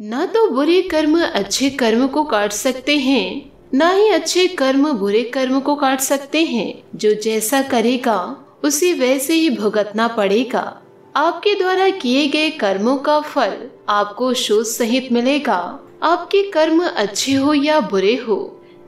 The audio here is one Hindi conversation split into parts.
ना तो बुरे कर्म अच्छे कर्म को काट सकते हैं, ना ही अच्छे कर्म बुरे कर्म को काट सकते हैं। जो जैसा करेगा उसे वैसे ही भुगतना पड़ेगा। आपके द्वारा किए गए कर्मों का फल आपको शोध सहित मिलेगा, आपके कर्म अच्छे हो या बुरे हो।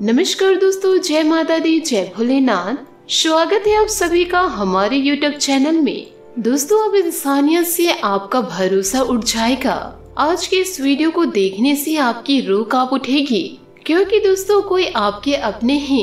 नमस्कार दोस्तों, जय माता दी, जय भोलेनाथ। स्वागत है आप सभी का हमारे YouTube चैनल में। दोस्तों, अब इंसानियत से आपका भरोसा उठ जाएगा। आज के इस वीडियो को देखने से आपकी रूह कांप उठेगी, क्योंकि दोस्तों कोई आपके अपने ही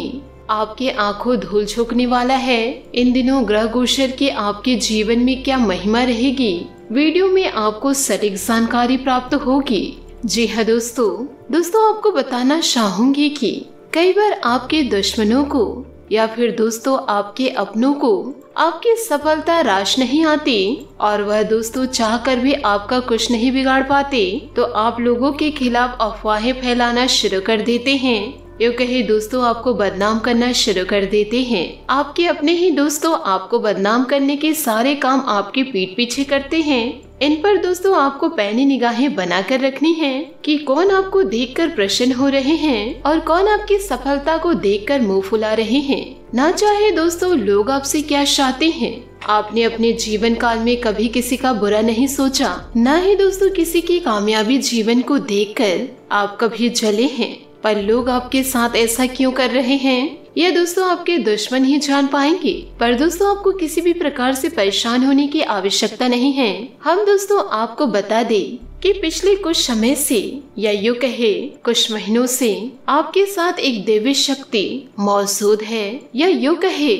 आपके आंखों धूल झोंकने वाला है। इन दिनों ग्रह गोचर के आपके जीवन में क्या महिमा रहेगी, वीडियो में आपको सटीक जानकारी प्राप्त होगी। जी हाँ दोस्तों आपको बताना चाहूंगी कि कई बार आपके दुश्मनों को या फिर दोस्तों आपके अपनों को आपकी सफलता राश नहीं आती और वह दोस्तों चाहकर भी आपका कुछ नहीं बिगाड़ पाते, तो आप लोगों के खिलाफ अफवाहें फैलाना शुरू कर देते हैं। यूँ कहे दोस्तों आपको बदनाम करना शुरू कर देते हैं। आपके अपने ही दोस्तों आपको बदनाम करने के सारे काम आपके पीठ पीछे करते हैं। इन पर दोस्तों आपको पैनी निगाहें बनाकर रखनी है कि कौन आपको देखकर प्रसन्न हो रहे हैं और कौन आपकी सफलता को देखकर मुंह फुला रहे हैं। ना चाहे दोस्तों लोग आपसे क्या चाहते हैं, आपने अपने जीवन काल में कभी किसी का बुरा नहीं सोचा, ना ही दोस्तों किसी की कामयाबी जीवन को देखकर आप कभी जले हैं। पर लोग आपके साथ ऐसा क्यों कर रहे हैं, यह दोस्तों आपके दुश्मन ही जान पाएंगे। पर दोस्तों आपको किसी भी प्रकार से परेशान होने की आवश्यकता नहीं है। हम दोस्तों आपको बता दें कि पिछले कुछ समय से या यूँ कहे कुछ महीनों से आपके साथ एक दिव्य शक्ति मौजूद है, या यूँ कहे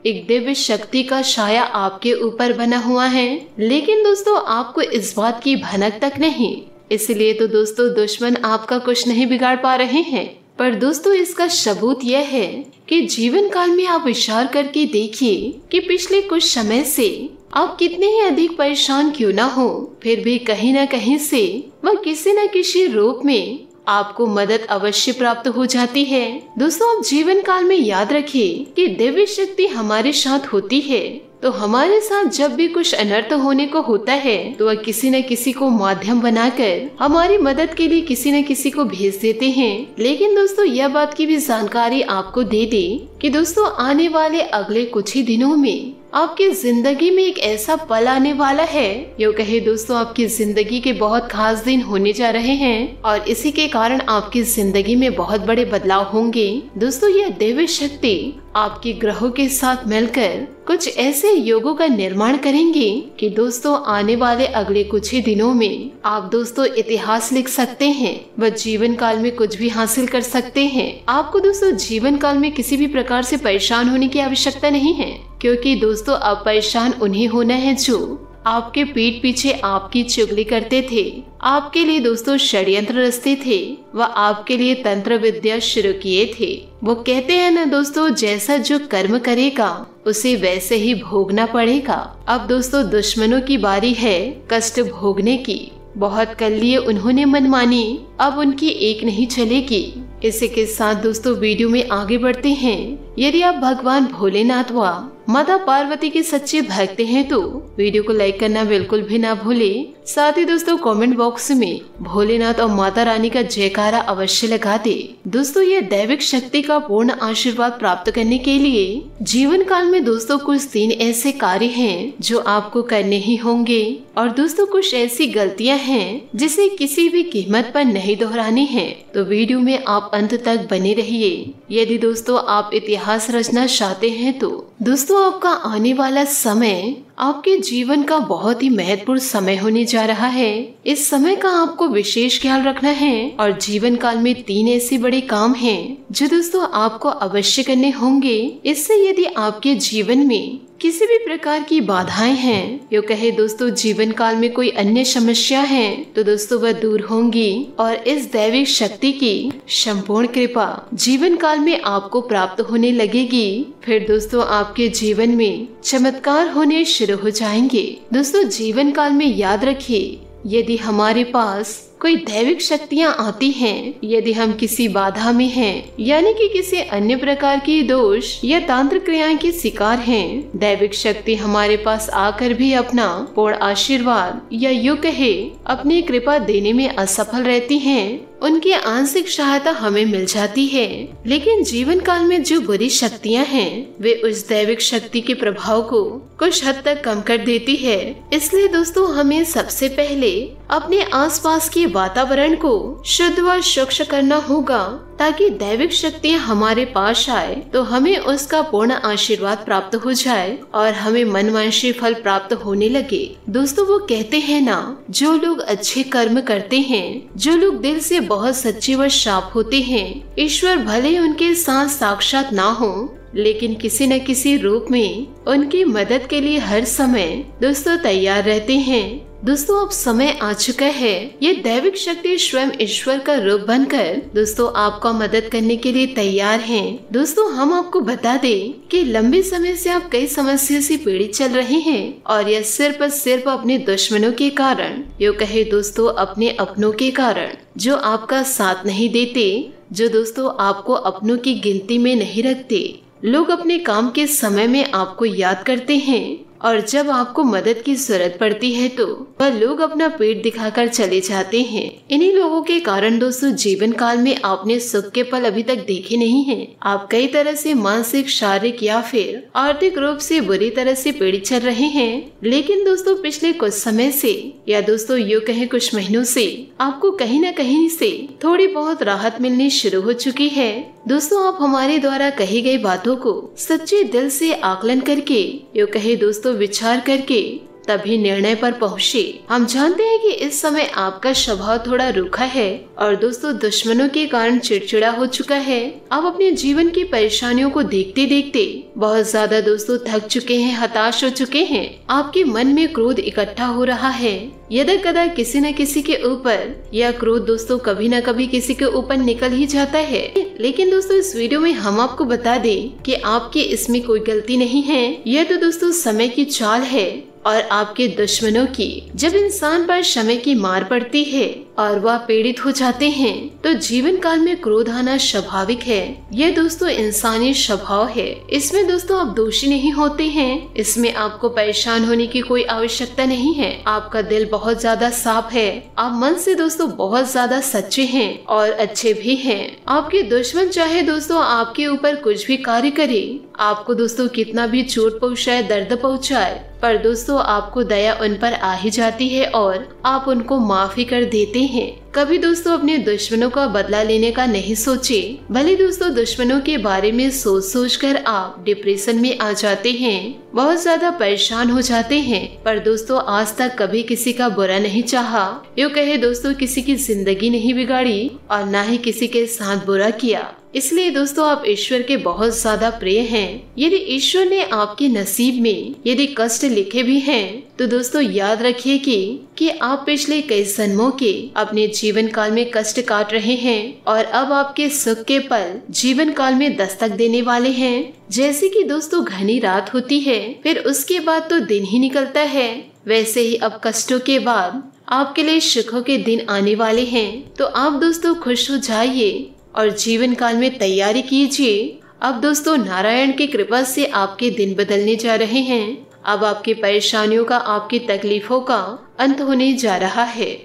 एक दिव्य शक्ति का साया आपके ऊपर बना हुआ है। लेकिन दोस्तों आपको इस बात की भनक तक नहीं, इसलिए तो दोस्तों दुश्मन आपका कुछ नहीं बिगाड़ पा रहे हैं। पर दोस्तों इसका सबूत यह है कि जीवन काल में आप विचार करके देखिए कि पिछले कुछ समय से आप कितने ही अधिक परेशान क्यों ना हो, फिर भी कहीं न कहीं से वह किसी न किसी रूप में आपको मदद अवश्य प्राप्त हो जाती है। दोस्तों आप जीवन काल में याद रखिए कि दिव्य शक्ति हमारे साथ होती है, तो हमारे साथ जब भी कुछ अनर्थ होने को होता है तो वह किसी न किसी को माध्यम बनाकर हमारी मदद के लिए किसी न किसी को भेज देते हैं। लेकिन दोस्तों यह बात की भी जानकारी आपको दे दे कि दोस्तों आने वाले अगले कुछ ही दिनों में आपकी जिंदगी में एक ऐसा पल आने वाला है, यूँ कहे दोस्तों आपकी जिंदगी के बहुत खास दिन होने जा रहे हैं और इसी के कारण आपकी जिंदगी में बहुत बड़े बदलाव होंगे। दोस्तों यह दिव्य शक्ति आपके ग्रहों के साथ मिलकर कुछ ऐसे योगों का निर्माण करेंगे कि दोस्तों आने वाले अगले कुछ ही दिनों में आप दोस्तों इतिहास लिख सकते हैं, वह जीवन काल में कुछ भी हासिल कर सकते हैं। आपको दोस्तों जीवन काल में किसी भी प्रकार से परेशान होने की आवश्यकता नहीं है, क्योंकि दोस्तों अब परेशान उन्हें होना है जो आपके पीठ पीछे आपकी चुगली करते थे, आपके लिए दोस्तों षड्यंत्र रचते थे, वह आपके लिए तंत्र विद्या शुरू किए थे। वो कहते हैं ना दोस्तों, जैसा जो कर्म करेगा उसे वैसे ही भोगना पड़ेगा। अब दोस्तों दुश्मनों की बारी है कष्ट भोगने की। बहुत कर लिए उन्होंने मनमानी, अब उनकी एक नहीं चलेगी। इसी के साथ दोस्तों वीडियो में आगे बढ़ते हैं। यदि आप भगवान भोलेनाथ व माता पार्वती के सच्चे भक्त हैं तो वीडियो को लाइक करना बिल्कुल भी ना भूलें। साथ ही दोस्तों कमेंट बॉक्स में भोलेनाथ और माता रानी का जयकारा अवश्य लगा दे। दोस्तों यह दैविक शक्ति का पूर्ण आशीर्वाद प्राप्त करने के लिए जीवन काल में दोस्तों कुछ 3 ऐसे कार्य हैं जो आपको करने ही होंगे, और दोस्तों कुछ ऐसी गलतियां हैं जिसे किसी भी कीमत पर नहीं दोहरानी है। तो वीडियो में आप अंत तक बने रहिए। यदि दोस्तों आप इतिहास रचना चाहते हैं तो दोस्तों आपका आने वाला समय आपके जीवन का बहुत ही महत्वपूर्ण समय होने जा रहा है। इस समय का आपको विशेष ख्याल रखना है और जीवन काल में 3 ऐसे बड़े काम हैं जो दोस्तों आपको अवश्य करने होंगे। इससे यदि आपके जीवन में किसी भी प्रकार की बाधाएं हैं, यो कहे दोस्तों जीवन काल में कोई अन्य समस्या है, तो दोस्तों वह दूर होंगी और इस दैविक शक्ति की संपूर्ण कृपा जीवन काल में आपको प्राप्त होने लगेगी। फिर दोस्तों आपके जीवन में चमत्कार होने शुरू हो जाएंगे। दोस्तों जीवन काल में याद रखिए, यदि हमारे पास कोई दैविक शक्तियाँ आती हैं, यदि हम किसी बाधा में हैं, यानी कि किसी अन्य प्रकार की दोष या तांत्रिक क्रियाएं के शिकार हैं, दैविक शक्ति हमारे पास आकर भी अपना पूर्ण आशीर्वाद या यूं कहे अपनी कृपा देने में असफल रहती हैं, उनकी आंशिक सहायता हमें मिल जाती है। लेकिन जीवन काल में जो बुरी शक्तियां हैं, वे उस दैविक शक्ति के प्रभाव को कुछ हद तक कम कर देती है। इसलिए दोस्तों, हमें सबसे पहले अपने आसपास के वातावरण को शुद्ध व स्वच्छ करना होगा, ताकि दैविक शक्तियाँ हमारे पास आए तो हमें उसका पूर्ण आशीर्वाद प्राप्त हो जाए और हमें मनवांछित फल प्राप्त होने लगे। दोस्तों, वो कहते हैं ना, जो लोग अच्छे कर्म करते हैं, जो लोग दिल से बहुत सच्चे व साफ होते हैं, ईश्वर भले ही उनके साथ साक्षात ना हो, लेकिन किसी न किसी रूप में उनकी मदद के लिए हर समय दोस्तों तैयार रहते हैं। दोस्तों, अब समय आ चुका है, ये दैविक शक्ति स्वयं ईश्वर का रूप बनकर दोस्तों आपका मदद करने के लिए तैयार हैं। दोस्तों, हम आपको बता दें कि लंबे समय से आप कई समस्या से पीड़ित चल रहे हैं और यह सिर्फ अपने दुश्मनों के कारण, यो कहे दोस्तों अपने अपनों के कारण, जो आपका साथ नहीं देते, जो दोस्तों आपको अपनों की गिनती में नहीं रखते। लोग अपने काम के समय में आपको याद करते हैं और जब आपको मदद की जरूरत पड़ती है तो वह लोग अपना पेट दिखाकर चले जाते हैं। इन्हीं लोगों के कारण दोस्तों जीवन काल में आपने सुख के पल अभी तक देखे नहीं हैं। आप कई तरह से मानसिक, शारीरिक या फिर आर्थिक रूप से बुरी तरह से पीड़ित चल रहे हैं। लेकिन दोस्तों पिछले कुछ समय से या दोस्तों यूँ कहें कुछ महीनों से आपको कहीं न कहीं से थोड़ी बहुत राहत मिलनी शुरू हो चुकी है। दोस्तों, आप हमारे द्वारा कही गई बातों को सच्चे दिल से आकलन करके, यूँ कहे दोस्तों विचार करके तभी निर्णय पर पहुँचे। हम जानते हैं कि इस समय आपका स्वभाव थोड़ा रूखा है और दोस्तों दुश्मनों के कारण चिड़चिड़ा हो चुका है। आप अपने जीवन की परेशानियों को देखते देखते बहुत ज्यादा दोस्तों थक चुके हैं, हताश हो चुके हैं। आपके मन में क्रोध इकट्ठा हो रहा है, यदा कदा किसी न किसी के ऊपर। यह क्रोध दोस्तों कभी न कभी किसी के ऊपर निकल ही जाता है। लेकिन दोस्तों इस वीडियो में हम आपको बता दें कि आपकी इसमें कोई गलती नहीं है। यह तो दोस्तों समय की चाल है और आपके दुश्मनों की। जब इंसान पर समय की मार पड़ती है और वह पीड़ित हो जाते हैं तो जीवन काल में क्रोध आना स्वाभाविक है। यह दोस्तों इंसानी स्वभाव है। इसमें दोस्तों आप दोषी नहीं होते हैं। इसमें आपको परेशान होने की कोई आवश्यकता नहीं है। आपका दिल बहुत ज्यादा साफ है। आप मन से दोस्तों बहुत ज्यादा सच्चे हैं और अच्छे भी हैं। आपके दुश्मन चाहे दोस्तों आपके ऊपर कुछ भी कार्य करे, आपको दोस्तों कितना भी चोट पहुँचाए, दर्द पहुँचाए, पर दोस्तों आपको दया उन पर आ ही जाती है और आप उनको माफी कर देते हैं। कभी दोस्तों अपने दुश्मनों का बदला लेने का नहीं सोचे। भले दोस्तों दुश्मनों के बारे में सोच सोच कर आप डिप्रेशन में आ जाते हैं, बहुत ज्यादा परेशान हो जाते हैं, पर दोस्तों आज तक कभी किसी का बुरा नहीं चाहा, यूँ कहे दोस्तों किसी की जिंदगी नहीं बिगाड़ी और न ही किसी के साथ बुरा किया। इसलिए दोस्तों आप ईश्वर के बहुत ज्यादा प्रिय हैं। यदि ईश्वर ने आपके नसीब में यदि कष्ट लिखे भी हैं तो दोस्तों याद रखिए कि आप पिछले कई जन्मों के अपने जीवन काल में कष्ट काट रहे हैं और अब आपके सुख के पल जीवन काल में दस्तक देने वाले हैं। जैसे कि दोस्तों घनी रात होती है, फिर उसके बाद तो दिन ही निकलता है, वैसे ही अब कष्टों के बाद आपके लिए सुखों के दिन आने वाले हैं। तो आप दोस्तों खुश हो जाइए और जीवन काल में तैयारी कीजिए। अब दोस्तों नारायण की कृपा से आपके दिन बदलने जा रहे हैं। अब आपकी परेशानियों का, आपकी तकलीफों का अंत होने जा रहा है।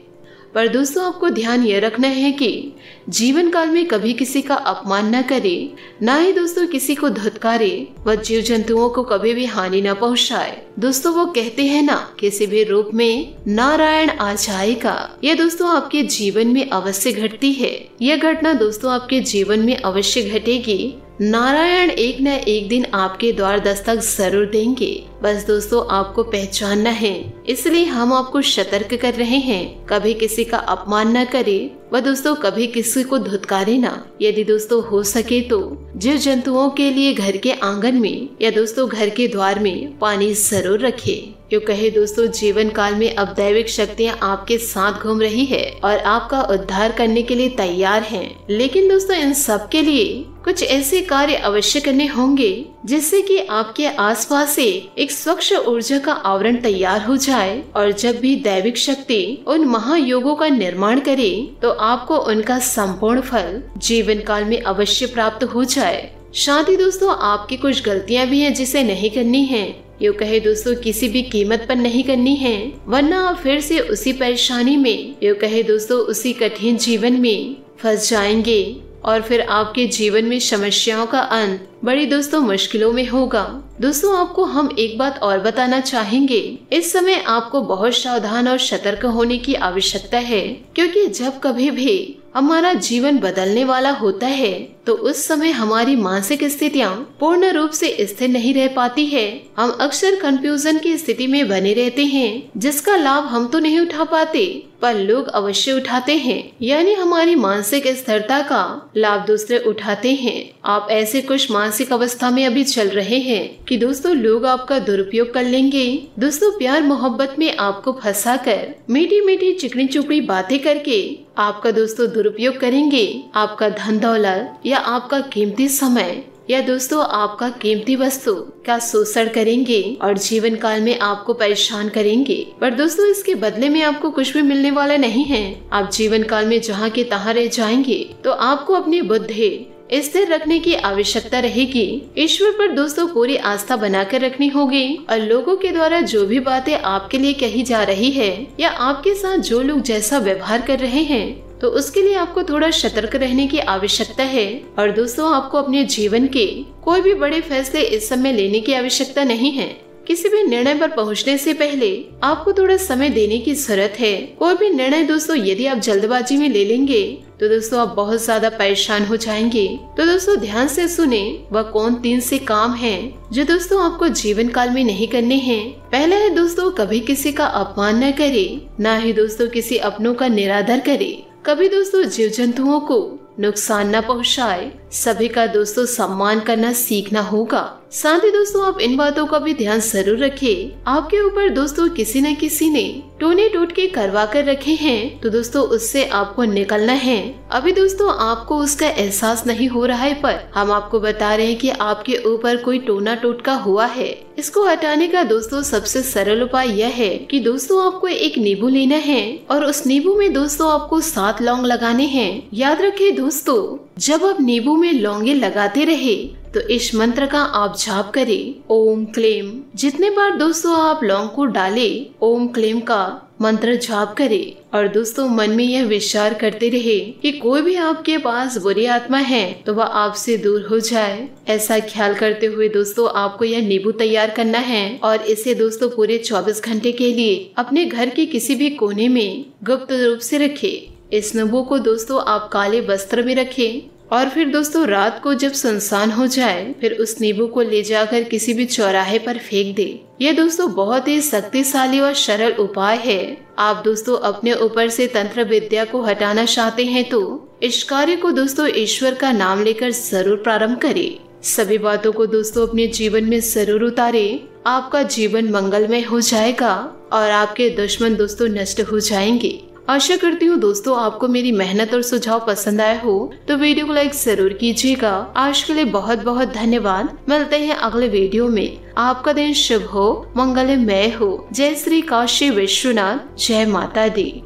पर दोस्तों आपको ध्यान ये रखना है कि जीवन काल में कभी किसी का अपमान न करे, ना ही दोस्तों किसी को धुतकारे व जीव जंतुओं को कभी भी हानि न पहुंचाए। दोस्तों वो कहते हैं ना, किसी भी रूप में नारायण आ जाएगा। यह दोस्तों आपके जीवन में अवश्य घटती है। यह घटना दोस्तों आपके जीवन में अवश्य घटेगी। नारायण एक न एक दिन आपके द्वार दस्तक जरूर देंगे। बस दोस्तों आपको पहचानना है, इसलिए हम आपको सतर्क कर रहे हैं। कभी किसी का अपमान न करे व दोस्तों कभी किसी को धुतकारे ना। यदि दोस्तों हो सके तो जीव जंतुओं के लिए घर के आंगन में या दोस्तों घर के द्वार में पानी जरूर रखे। क्यों कहे दोस्तों जीवन काल में अब दैविक शक्तियाँ आपके साथ घूम रही है और आपका उद्धार करने के लिए तैयार हैं। लेकिन दोस्तों इन सब के लिए कुछ ऐसे कार्य अवश्य करने होंगे जिससे कि आपके आसपास से एक स्वच्छ ऊर्जा का आवरण तैयार हो जाए और जब भी दैविक शक्ति उन महायोगों का निर्माण करे तो आपको उनका संपूर्ण फल जीवन काल में अवश्य प्राप्त हो जाए। शादी दोस्तों, आपकी कुछ गलतियां भी हैं जिसे नहीं करनी है, यूँ कहे दोस्तों किसी भी कीमत पर नहीं करनी है, वरना आप फिर से उसी परेशानी में, यूँ कहे दोस्तों उसी कठिन जीवन में फंस जाएंगे और फिर आपके जीवन में समस्याओं का अंत बड़ी दोस्तों मुश्किलों में होगा। दोस्तों, आपको हम एक बात और बताना चाहेंगे, इस समय आपको बहुत सावधान और सतर्क होने की आवश्यकता है, क्योंकि जब कभी भी हमारा जीवन बदलने वाला होता है तो उस समय हमारी मानसिक स्थितियाँ पूर्ण रूप से स्थिर नहीं रह पाती है। हम अक्सर कंफ्यूजन की स्थिति में बने रहते हैं, जिसका लाभ हम तो नहीं उठा पाते पर लोग अवश्य उठाते हैं, यानी हमारी मानसिक स्थिरता का लाभ दूसरे उठाते हैं। आप ऐसे कुछ मानसिक अवस्था में अभी चल रहे हैं कि दोस्तों लोग आपका दुरुपयोग कर लेंगे। दोस्तों, प्यार मोहब्बत में आपको फंसाकर मीठी मीठी चिकनी चुपड़ी बातें करके आपका दोस्तों दुरुपयोग करेंगे, आपका धन दौलत या आपका कीमती समय या दोस्तों आपका कीमती वस्तु का शोषण करेंगे और जीवन काल में आपको परेशान करेंगे। पर दोस्तों, इसके बदले में आपको कुछ भी मिलने वाला नहीं है। आप जीवन काल में जहाँ के तहाँ रह जाएंगे। तो आपको अपनी बुद्धि स्थिर रखने की आवश्यकता रहेगी। ईश्वर पर दोस्तों पूरी आस्था बनाकर रखनी होगी और लोगों के द्वारा जो भी बातें आपके लिए कही जा रही है या आपके साथ जो लोग जैसा व्यवहार कर रहे हैं तो उसके लिए आपको थोड़ा सतर्क रहने की आवश्यकता है। और दोस्तों, आपको अपने जीवन के कोई भी बड़े फैसले इस समय लेने की आवश्यकता नहीं है। किसी भी निर्णय पर पहुंचने से पहले आपको थोड़ा समय देने की जरूरत है। कोई भी निर्णय दोस्तों यदि आप जल्दबाजी में ले लेंगे तो दोस्तों आप बहुत ज्यादा परेशान हो जाएंगे। तो दोस्तों ध्यान से सुने, वह कौन 3 से काम हैं जो दोस्तों आपको जीवन काल में नहीं करने हैं। पहला है दोस्तों, कभी किसी का अपमान न करे, ना ही दोस्तों किसी अपनों का निरादर करे, कभी दोस्तों जीव जंतुओं को नुकसान न पहुंचाए, सभी का दोस्तों सम्मान करना सीखना होगा। साथ ही दोस्तों आप इन बातों का भी ध्यान जरूर रखें। आपके ऊपर दोस्तों किसी न किसी ने टोने टोटके करवा कर रखे हैं तो दोस्तों उससे आपको निकलना है। अभी दोस्तों आपको उसका एहसास नहीं हो रहा है, पर हम आपको बता रहे हैं कि आपके ऊपर कोई टोना टोटका हुआ है। इसको हटाने का दोस्तों सबसे सरल उपाय यह है कि दोस्तों आपको एक नींबू लेना है और उस नींबू में दोस्तों आपको 7 लौंग लगाने हैं। याद रखें दोस्तों, जब आप नींबू में लौंगे लगाते रहे तो इस मंत्र का आप जाप करें, ओम क्लेम। जितने बार दोस्तों आप लौंग को डाले, ओम क्लेम का मंत्र जाप करें और दोस्तों मन में यह विचार करते रहे कि कोई भी आपके पास बुरी आत्मा है तो वह आपसे दूर हो जाए। ऐसा ख्याल करते हुए दोस्तों आपको यह नींबू तैयार करना है और इसे दोस्तों पूरे 24 घंटे के लिए अपने घर के किसी भी कोने में गुप्त रूप से रखें। इस नींबू को दोस्तों आप काले वस्त्र में रखें और फिर दोस्तों रात को जब सुनसान हो जाए फिर उस नींबू को ले जाकर किसी भी चौराहे पर फेंक दे। यह दोस्तों बहुत ही शक्तिशाली और सरल उपाय है। आप दोस्तों अपने ऊपर से तंत्र विद्या को हटाना चाहते हैं तो इस कार्य को दोस्तों ईश्वर का नाम लेकर जरूर प्रारंभ करें। सभी बातों को दोस्तों अपने जीवन में जरूर उतारे। आपका जीवन मंगलमय हो जाएगा और आपके दुश्मन दोस्तों नष्ट हो जाएंगे। आशा करती हूँ दोस्तों आपको मेरी मेहनत और सुझाव पसंद आया हो तो वीडियो को लाइक जरूर कीजिएगा। आज के लिए बहुत बहुत धन्यवाद। मिलते हैं अगले वीडियो में। आपका दिन शुभ हो, मंगलमय हो। जय श्री काशी विश्वनाथ, जय माता दी।